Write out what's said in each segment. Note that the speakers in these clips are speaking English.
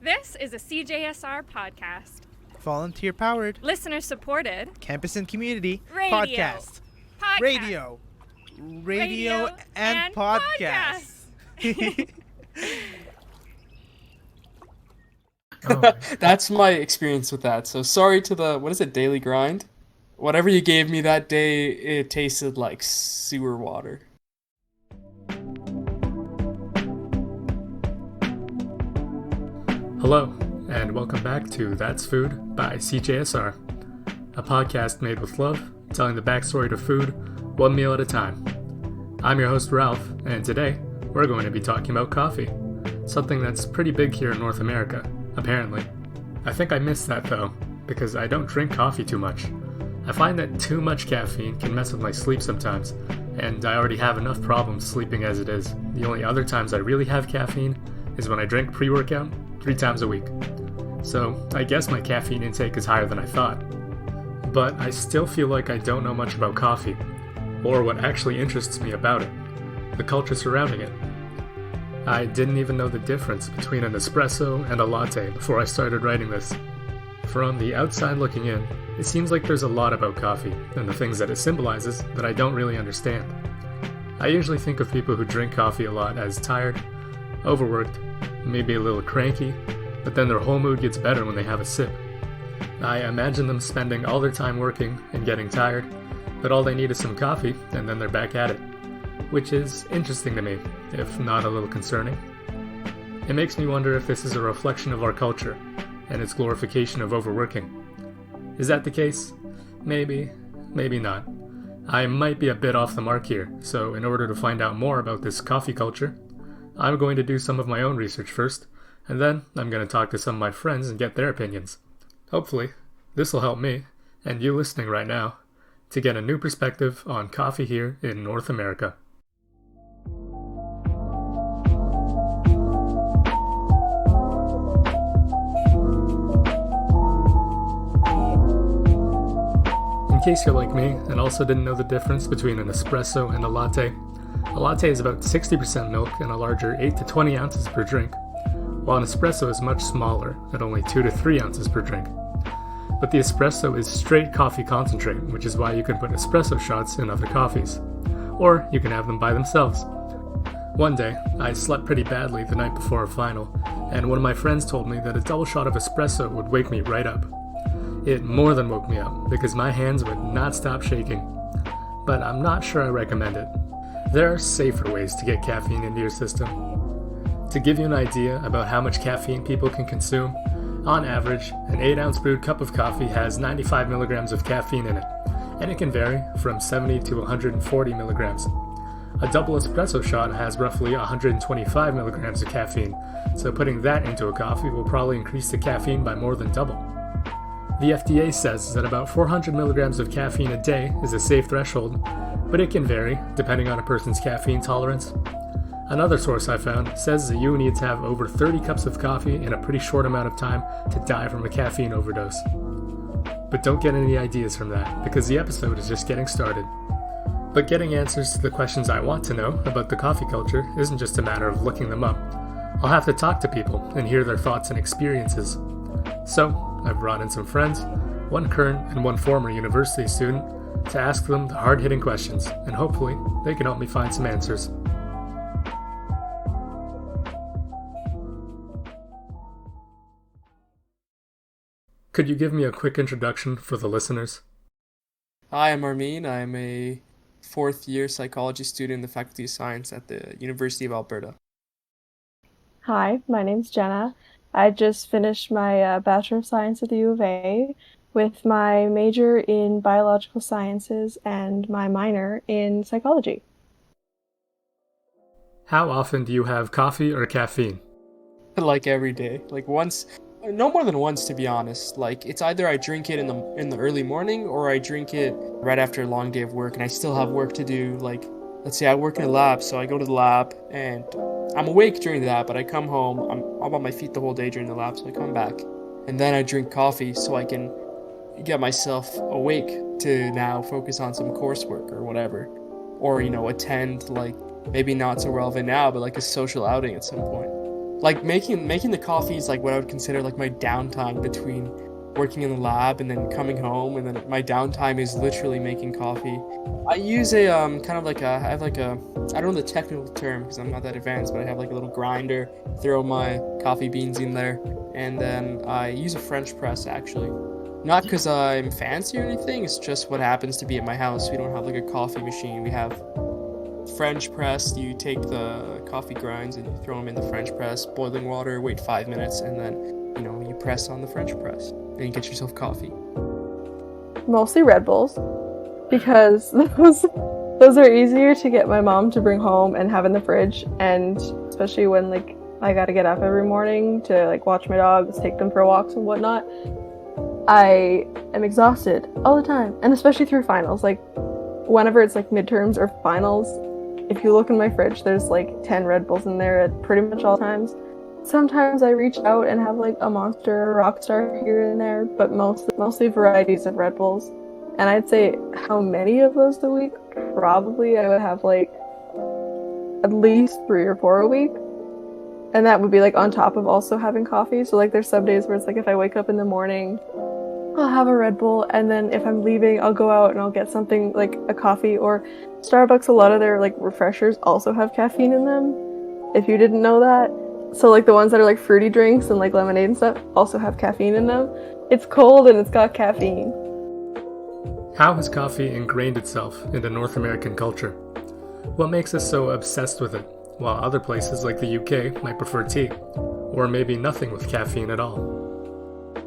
This is a CJSR podcast. Volunteer-powered, Listener-supported, campus and community Radio. podcast. Radio and podcast. That's my experience with that. So sorry to the, daily grind? Whatever you gave me that day, it tasted like sewer water. Hello, and welcome back to That's Food by CJSR, a podcast made with love, telling the backstory to food, one meal at a time. I'm your host, Ralph, and today we're going to be talking about coffee, something that's pretty big here in North America, apparently. I think I missed that though, because I don't drink coffee too much. I find that too much caffeine can mess with my sleep sometimes, and I already have enough problems sleeping as it is. The only other times I really have caffeine is when I drink pre-workout 3 times a week. So I guess my caffeine intake is higher than I thought. But I still feel like I don't know much about coffee, or what actually interests me about it, the culture surrounding it. I didn't even know the difference between an espresso and a latte before I started writing this. From the outside looking in, it seems like there's a lot about coffee and the things that it symbolizes that I don't really understand. I usually think of people who drink coffee a lot as tired, overworked, maybe a little cranky, but then their whole mood gets better when they have a sip. I imagine them spending all their time working and getting tired, but all they need is some coffee and then they're back at it, which is interesting to me, if not a little concerning. It makes me wonder if this is a reflection of our culture and its glorification of overworking. Is that the case? Maybe, maybe not. I might be a bit off the mark here, so in order to find out more about this coffee culture, I'm going to do some of my own research first, and then I'm going to talk to some of my friends and get their opinions. Hopefully, this will help me, and you listening right now, to get a new perspective on coffee here in North America. In case you're like me and also didn't know the difference between an espresso and a latte is about 60% milk and a larger 8 to 20 ounces per drink, while an espresso is much smaller at only 2 to 3 ounces per drink. But the espresso is straight coffee concentrate, which is why you can put espresso shots in other coffees, or you can have them by themselves. One day, I slept pretty badly the night before a final, and one of my friends told me that a double shot of espresso would wake me right up. It more than woke me up, because my hands would not stop shaking. But I'm not sure I recommend it. There are safer ways to get caffeine into your system. To give you an idea about how much caffeine people can consume, on average, an 8-ounce brewed cup of coffee has 95 milligrams of caffeine in it, and it can vary from 70 to 140 milligrams. A double espresso shot has roughly 125 milligrams of caffeine, so putting that into a coffee will probably increase the caffeine by more than double. The FDA says that about 400 milligrams of caffeine a day is a safe threshold, but it can vary depending on a person's caffeine tolerance. Another source I found says that you need to have over 30 cups of coffee in a pretty short amount of time to die from a caffeine overdose. But don't get any ideas from that, because the episode is just getting started. But getting answers to the questions I want to know about the coffee culture isn't just a matter of looking them up. I'll have to talk to people and hear their thoughts and experiences. So, I've brought in some friends, one current and one former university student, to ask them the hard-hitting questions, and hopefully they can help me find some answers. Could you give me a quick introduction for the listeners? Hi, I'm Armin. I'm a 4th-year psychology student in the Faculty of Science at the University of Alberta. Hi, my name's Jenna. I just finished my Bachelor of Science at the U of A with my major in biological sciences and my minor in psychology. How often do you have coffee or caffeine? Like every day. Like once, no more than once to be honest. Like it's either I drink it in the early morning or I drink it right after a long day of work and I still have work to do. Like let's say I work in a lab, so I go to the lab and I'm awake during that, but I come home, I'm on my feet the whole day during the lab, so I come back. And then I drink coffee so I can get myself awake to now focus on some coursework or whatever. Or, attend, maybe not so relevant now, but a social outing at some point. Like making the coffee is like what I would consider like my downtime between working in the lab and then coming home, and then my downtime is literally making coffee. I use a kind of like a, I have like a, I don't know the technical term because I'm not that advanced, but I have like a little grinder, throw my coffee beans in there, and then I use a French press actually. Not because I'm fancy or anything, it's just what happens to be at my house. We don't have like a coffee machine. We have French press. You take the coffee grinds and you throw them in the French press, boiling water, wait 5 minutes, and then, you know, you press on the French press and you get yourself coffee. Mostly Red Bulls, because those are easier to get my mom to bring home and have in the fridge, and especially when like I gotta get up every morning to like watch my dogs, take them for walks and whatnot. I am exhausted all the time, and especially through finals. Like whenever it's like midterms or finals, if you look in my fridge, there's like 10 Red Bulls in there at pretty much all times. Sometimes I reach out and have like a Monster or Rockstar here and there, but mostly varieties of Red Bulls. And I'd say how many of those a week? Probably I would have like at least 3 or 4 a week. And that would be like on top of also having coffee. So like there's some days where it's like if I wake up in the morning, I'll have a Red Bull, and then if I'm leaving, I'll go out and I'll get something like a coffee, or Starbucks, a lot of their like refreshers also have caffeine in them, if you didn't know that. So like the ones that are like fruity drinks and like lemonade and stuff also have caffeine in them. It's cold and it's got caffeine. How has coffee ingrained itself into North American culture? What makes us so obsessed with it, while other places like the UK might prefer tea, or maybe nothing with caffeine at all?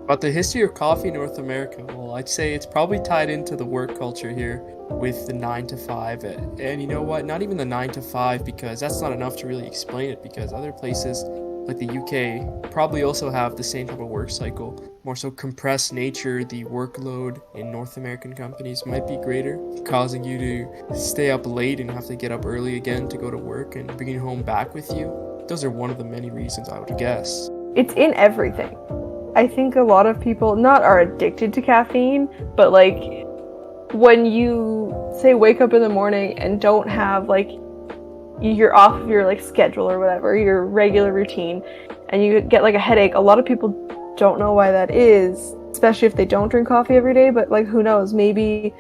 About the history of coffee in North America, well, I'd say it's probably tied into the work culture here with the 9 to 5. And you know what? Not even the 9 to 5, because that's not enough to really explain it, because other places like the UK probably also have the same type of work cycle. More so compressed nature, the workload in North American companies might be greater, causing you to stay up late and have to get up early again to go to work and bring it home back with you. Those are one of the many reasons, I would guess. It's in everything. I think a lot of people not are addicted to caffeine, but like when you say wake up in the morning and don't have like, you're off of your like schedule or whatever, your regular routine, and you get like a headache, a lot of people don't know why that is, especially if they don't drink coffee every day. But like, who knows, maybe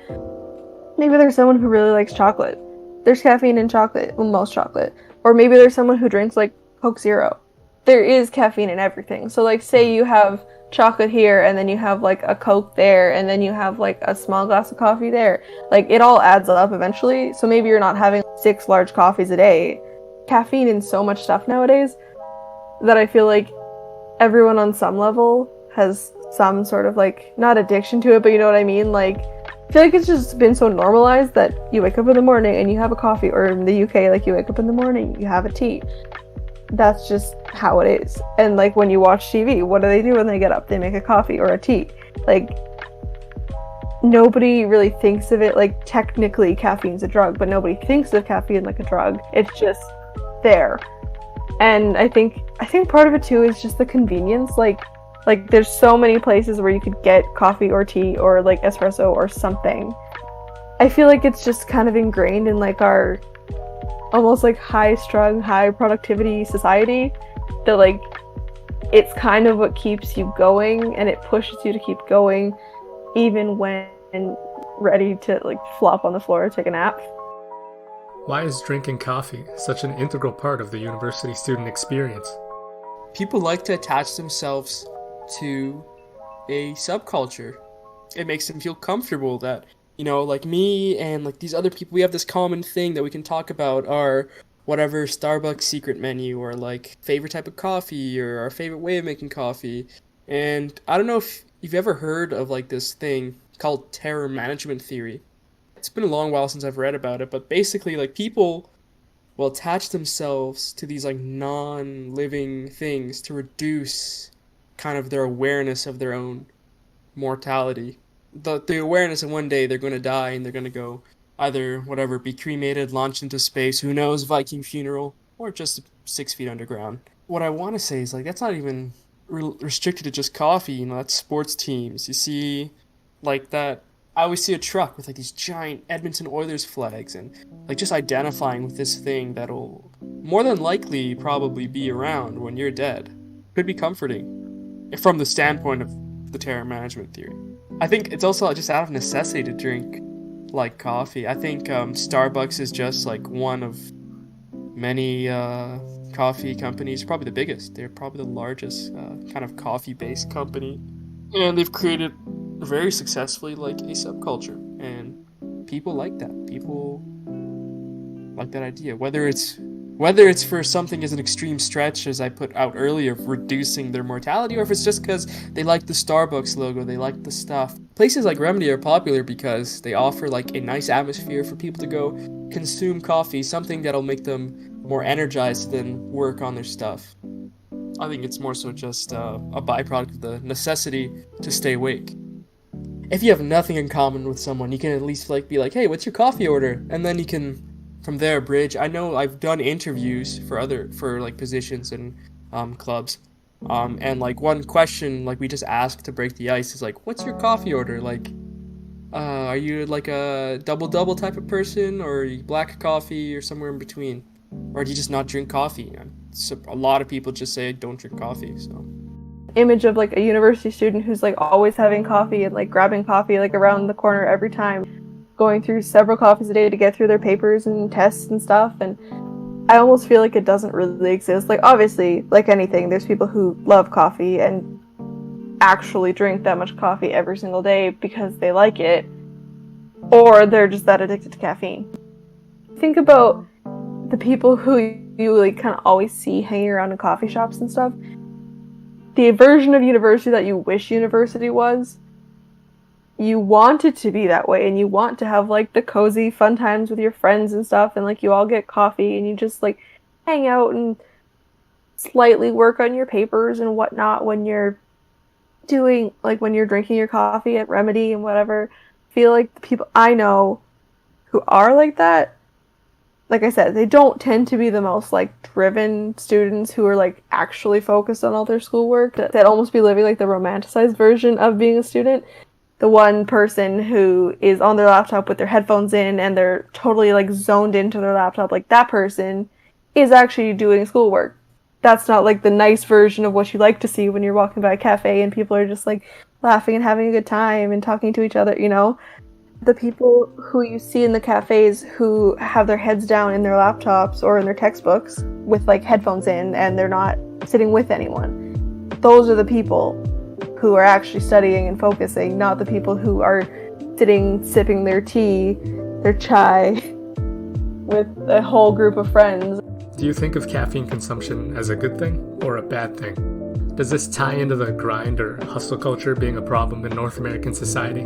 there's someone who really likes chocolate. There's caffeine in chocolate, well, most chocolate. Or maybe there's someone who drinks like Coke Zero. There is caffeine in everything. So like say you have chocolate here, and then you have like a Coke there, and then you have like a small glass of coffee there. Like it all adds up eventually. So maybe you're not having 6 large coffees a day. Caffeine in so much stuff nowadays that I feel like everyone on some level has some sort of like, not addiction to it, but you know what I mean? Like I feel like it's just been so normalized that you wake up in the morning and you have a coffee, or in the UK, like you wake up in the morning, you have a tea. That's just how it is. And like when you watch TV, what do when they get up? They make a coffee or a tea. Like nobody really thinks of it like technically caffeine's a drug, but nobody thinks of caffeine like a drug. It's just there. And I think part of it too is just the convenience. Like there's so many places where you could get coffee or tea or like espresso or something. I feel like it's just kind of ingrained in like our almost like high-strung, high productivity society, that like it's kind of what keeps you going, and it pushes you to keep going even when ready to like flop on the floor or take a nap. Why is drinking coffee such an integral part of the university student experience? People like to attach themselves to a subculture. It makes them feel comfortable that, you know, like me and like these other people, we have this common thing that we can talk about, our whatever Starbucks secret menu, or like favorite type of coffee, or our favorite way of making coffee. And I don't know if you've ever heard of like this thing called terror management theory. It's been a long while since I've read about it, but basically like people will attach themselves to these like non-living things to reduce kind of their awareness of their own mortality. The awareness that one day they're going to die and they're going to go either, whatever, be cremated, launched into space, who knows, Viking funeral, or just 6 feet underground. What I want to say is, like, that's not even restricted to just coffee, you know, that's sports teams. You see, like, that, I always see a truck with like these giant Edmonton Oilers flags, and like just identifying with this thing that'll more than likely probably be around when you're dead could be comforting from the standpoint of the terror management theory. I think it's also just out of necessity to drink like coffee. I think Starbucks is just like one of many coffee companies, probably the biggest. They're probably the largest kind of coffee-based company, and they've created very successfully like a subculture, and people like that. People like that idea, whether it's for something as an extreme stretch as I put out earlier of reducing their mortality, or if it's just because they like the Starbucks logo, they like the stuff. Places like Remedy are popular because they offer like a nice atmosphere for people to go consume coffee, something that'll make them more energized than work on their stuff. I think it's more so just a byproduct of the necessity to stay awake. If you have nothing in common with someone, you can at least like be like, hey, what's your coffee order? And then you can from there bridge. I know I've done interviews for like positions and clubs. And like one question like we just ask to break the ice is like, what's your coffee order? Like, are you like a double type of person, or are you black coffee, or somewhere in between? Or do you just not drink coffee? So a lot of people just say don't drink coffee, so. Image of like a university student who's like always having coffee and like grabbing coffee like around the corner every time, going through several coffees a day to get through their papers and tests and stuff. And I almost feel like it doesn't really exist. Like obviously, like anything, there's people who love coffee and actually drink that much coffee every single day because they like it, or they're just that addicted to caffeine. Think about the people who you like kind of always see hanging around in coffee shops and stuff. The version of university that you wish university was, you want it to be that way, and you want to have like the cozy fun times with your friends and stuff, and like you all get coffee and you just like hang out and slightly work on your papers and whatnot when you're doing like when you're drinking your coffee at Remedy and whatever. I feel like the people I know who are like that, like I said, they don't tend to be the most like driven students who are like actually focused on all their schoolwork. They'd almost be living like the romanticized version of being a student. The one person who is on their laptop with their headphones in and they're totally like zoned into their laptop, like that person is actually doing schoolwork. That's not like the nice version of what you like to see when you're walking by a cafe and people are just like laughing and having a good time and talking to each other, you know? The people who you see in the cafes who have their heads down in their laptops or in their textbooks with like headphones in and they're not sitting with anyone. Those are the people who are actually studying and focusing, not the people who are sitting, sipping their tea, their chai with a whole group of friends. Do you think of caffeine consumption as a good thing or a bad thing? Does this tie into the grind or hustle culture being a problem in North American society?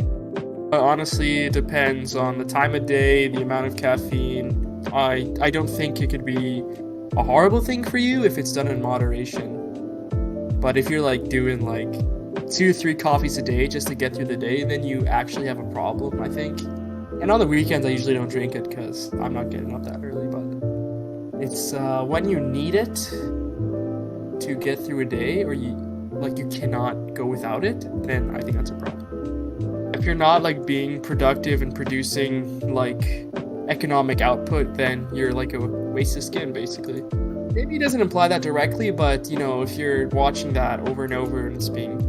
Honestly, it depends on the time of day, the amount of caffeine. I don't think it could be a horrible thing for you if it's done in moderation. But if you're like doing like 2 or 3 coffees a day just to get through the day, then you actually have a problem, I think. And on the weekends, I usually don't drink it because I'm not getting up that early. But it's when you need it to get through a day, or you cannot go without it, then I think that's a problem. If you're not like being productive and producing like economic output, then you're like a waste of skin, basically. Maybe it doesn't imply that directly, but you know, if you're watching that over and over and it's being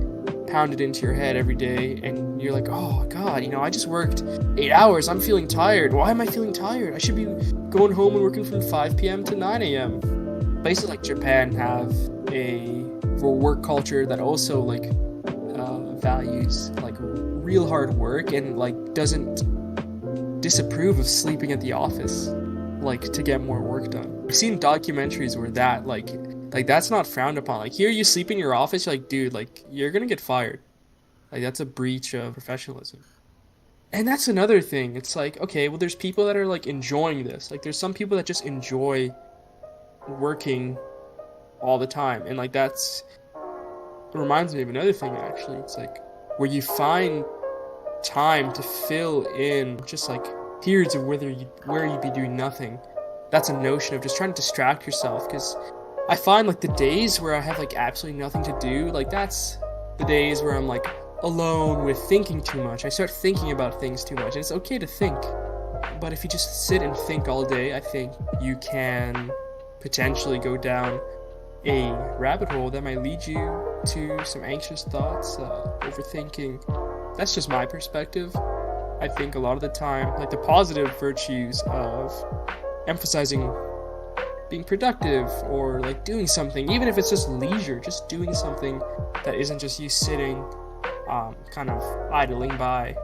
pounded into your head every day and you're like, oh god, you know, I just worked 8 hours, I'm feeling tired. Why am I feeling tired? I should be going home and working from 5 p.m. to 9 a.m. Places like Japan have a work culture that also like values like real hard work and like doesn't disapprove of sleeping at the office like to get more work done. I've seen documentaries where that like that's not frowned upon. Like here you sleep in your office, you're like, dude, like you're gonna get fired. Like that's a breach of professionalism. And that's another thing. It's like, okay, well there's people that are like enjoying this. Like there's some people that just enjoy working all the time, and like it reminds me of another thing actually. It's like where you find time to fill in just like periods of where you'd be doing nothing. That's a notion of just trying to distract yourself, because I find like the days where I have like absolutely nothing to do, like that's the days where I'm like, alone with thinking too much. I start thinking about things too much. And it's okay to think, but if you just sit and think all day, I think you can potentially go down a rabbit hole that might lead you to some anxious thoughts, overthinking. That's just my perspective. I think a lot of the time, like the positive virtues of emphasizing being productive or like doing something, even if it's just leisure, just doing something that isn't just you sitting kind of idling by.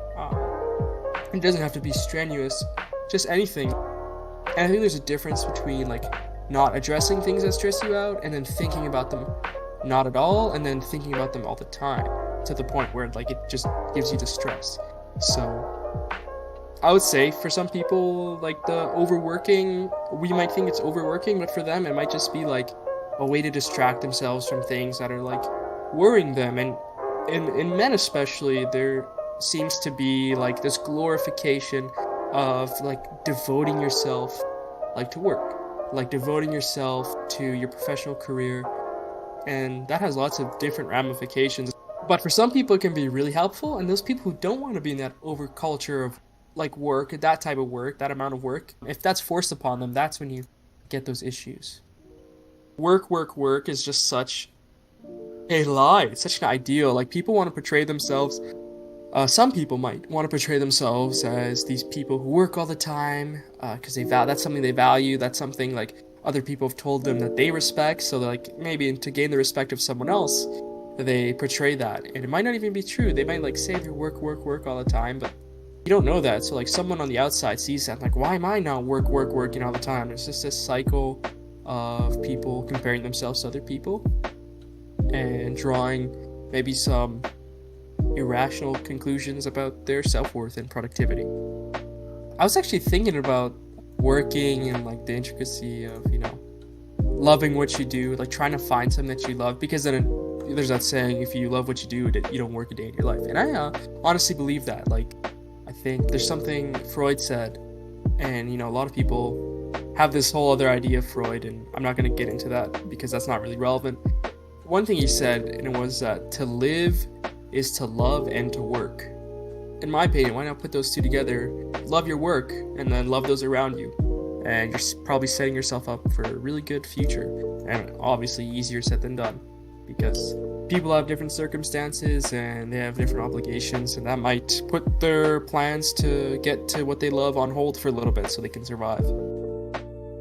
It doesn't have to be strenuous, just anything. And I think there's a difference between like not addressing things that stress you out and then thinking about them not at all and then thinking about them all the time to the point where like it just gives you the stress. So I would say for some people, like the overworking, we might think it's overworking, but for them it might just be like a way to distract themselves from things that are like worrying them. And in men especially, there seems to be like this glorification of like devoting yourself like to work, like devoting yourself to your professional career, and that has lots of different ramifications. But for some people it can be really helpful, and those people who don't want to be in that over culture of like work, that type of work, that amount of work, if that's forced upon them, that's when you get those issues. Work is just such a lie. It's such an ideal. Like people want to portray themselves, some people might want to portray themselves as these people who work all the time because that's something they value. That's something like other people have told them that they respect. So like maybe to gain the respect of someone else, they portray that, and it might not even be true. They might like say they work all the time, but you don't know that. So like someone on the outside sees that, like, why am I not working all the time? It's just this cycle of people comparing themselves to other people and drawing maybe some irrational conclusions about their self-worth and productivity. I was actually thinking about working and like the intricacy of, loving what you do, like trying to find something that you love, because then there's that saying, if you love what you do, you don't work a day in your life. And I honestly believe that. Like, I think there's something Freud said, and a lot of people have this whole other idea of Freud, and I'm not going to get into that because that's not really relevant. One thing he said, and it was that to live is to love and to work. In my opinion, why not put those two together? Love your work and then love those around you, and you're probably setting yourself up for a really good future. And obviously easier said than done, because people have different circumstances and they have different obligations, and that might put their plans to get to what they love on hold for a little bit so they can survive.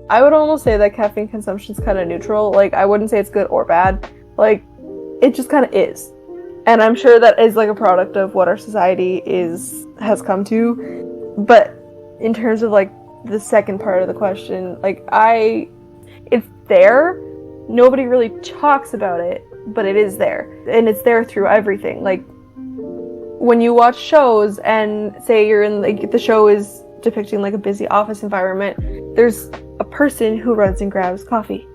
I would almost say that caffeine consumption is kind of neutral. Like, I wouldn't say it's good or bad. Like, it just kind of is. And I'm sure that is like a product of what our society has come to. But in terms of like the second part of the question, like it's there. Nobody really talks about it, but it is there. And it's there through everything. Like, when you watch shows and say you're in, like, the show is depicting like a busy office environment, there's a person who runs and grabs coffee.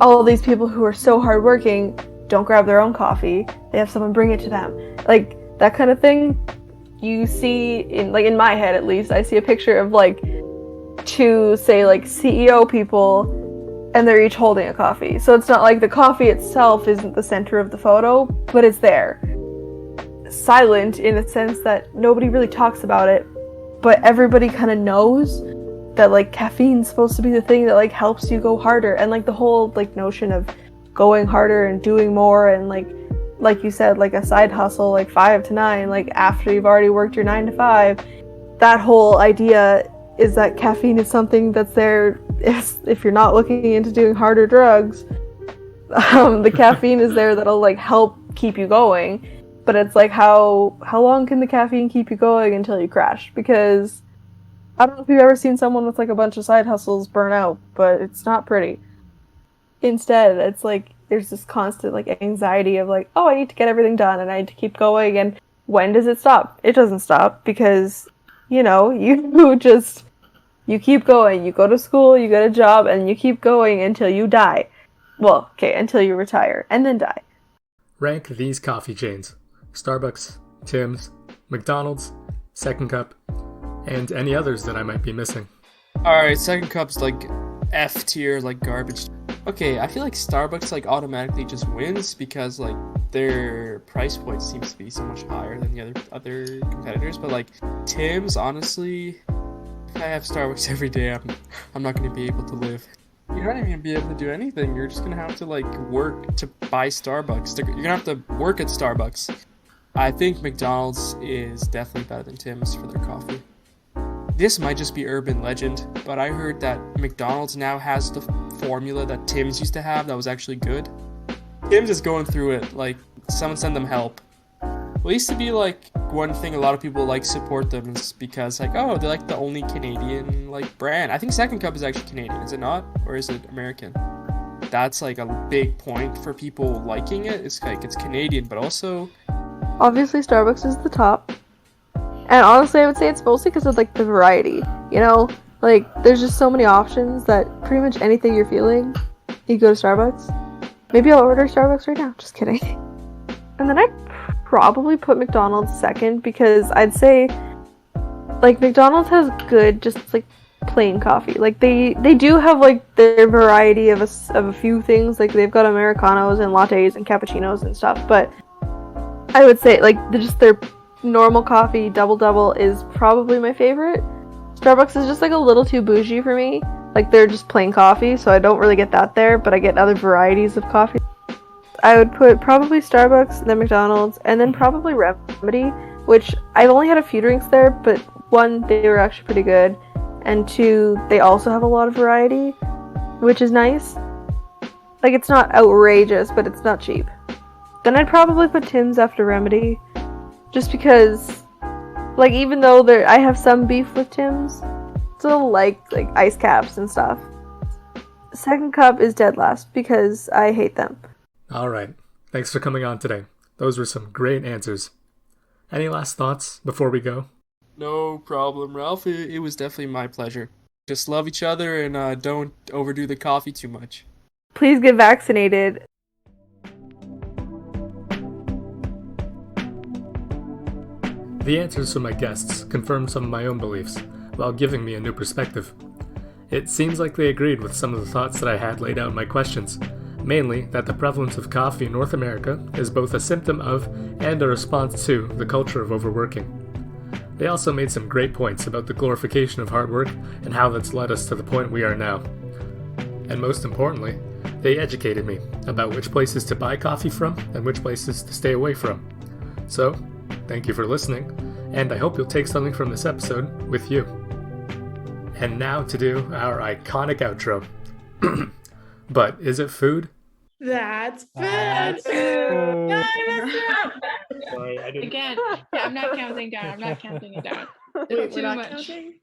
All of these people who are so hardworking don't grab their own coffee. They have someone bring it to them. Like, that kind of thing you see in my head, at least. I see a picture of like two, say, like CEO people, and they're each holding a coffee. So it's not like the coffee itself isn't the center of the photo, but it's there. Silent in the sense that nobody really talks about it, but everybody kind of knows that like caffeine's supposed to be the thing that like helps you go harder, and like the whole like notion of going harder and doing more, and like you said, like a side hustle, like 5 to 9, like after you've already worked your 9 to 5. That whole idea is that caffeine is something that's there if you're not looking into doing harder drugs. The caffeine is there that'll like help keep you going, but it's like how long can the caffeine keep you going until you crash? Because I don't know if you've ever seen someone with like a bunch of side hustles burn out, but it's not pretty. Instead, it's like there's this constant like anxiety of like, oh, I need to get everything done and I need to keep going, and when does it stop? It doesn't stop, because you keep going. You go to school, you get a job, and you keep going until you die. Well, okay, until you retire and then die. Rank these coffee chains: Starbucks, Tim's, McDonald's, Second Cup, and any others that I might be missing. Alright, Second Cup's like F tier, like garbage. Okay, I feel like Starbucks like automatically just wins because like their price point seems to be so much higher than the other competitors. But like Tim's, honestly, if I have Starbucks every day, I'm not gonna be able to live. You're not even gonna be able to do anything. You're just gonna have to like work to buy Starbucks. You're gonna have to work at Starbucks. I think McDonald's is definitely better than Tim's for their coffee. This might just be urban legend, but I heard that McDonald's now has the formula that Tim's used to have that was actually good. Tim's is going through it, like, someone send them help. Well, it used to be, like, one thing a lot of people, like, support them is because, like, oh, they're, like, the only Canadian, like, brand. I think Second Cup is actually Canadian, is it not? Or is it American? That's, like, a big point for people liking it. It's, like, it's Canadian, but also... Obviously, Starbucks is the top. And honestly, I would say it's mostly because of, like, the variety, you know? Like, there's just so many options that pretty much anything you're feeling, you go to Starbucks. Maybe I'll order Starbucks right now. Just kidding. And then I'd probably put McDonald's second because I'd say, like, McDonald's has good, just, like, plain coffee. Like, they do have, like, their variety of a few things. Like, they've got Americanos and lattes and cappuccinos and stuff. But I would say, like, just their normal coffee, double is probably my favorite. Starbucks is just like a little too bougie for me. Like, they're just plain coffee, so I don't really get that there, but I get other varieties of coffee. I would put probably Starbucks, then McDonald's, and then probably Remedy, which I've only had a few drinks there, but one, they were actually pretty good, and two, they also have a lot of variety, which is nice. Like, it's not outrageous, but it's not cheap. Then I'd probably put Tim's after Remedy. Just because, like, even though I have some beef with Tim's, still like ice caps and stuff. Second Cup is dead last because I hate them. Alright, thanks for coming on today. Those were some great answers. Any last thoughts before we go? No problem, Ralph. It was definitely my pleasure. Just love each other and don't overdo the coffee too much. Please get vaccinated. The answers from my guests confirmed some of my own beliefs, while giving me a new perspective. It seems like they agreed with some of the thoughts that I had laid out in my questions, mainly that the prevalence of coffee in North America is both a symptom of and a response to the culture of overworking. They also made some great points about the glorification of hard work and how that's led us to the point we are now. And most importantly, they educated me about which places to buy coffee from and which places to stay away from. So, thank you for listening, and I hope you'll take something from this episode with you. And now to do our iconic outro. But is it food? That's food. That's No, I messed it up. Sorry, I didn't. Again, yeah, I'm not counting down. I'm not counting it down. Wait, Too we're not much. counting?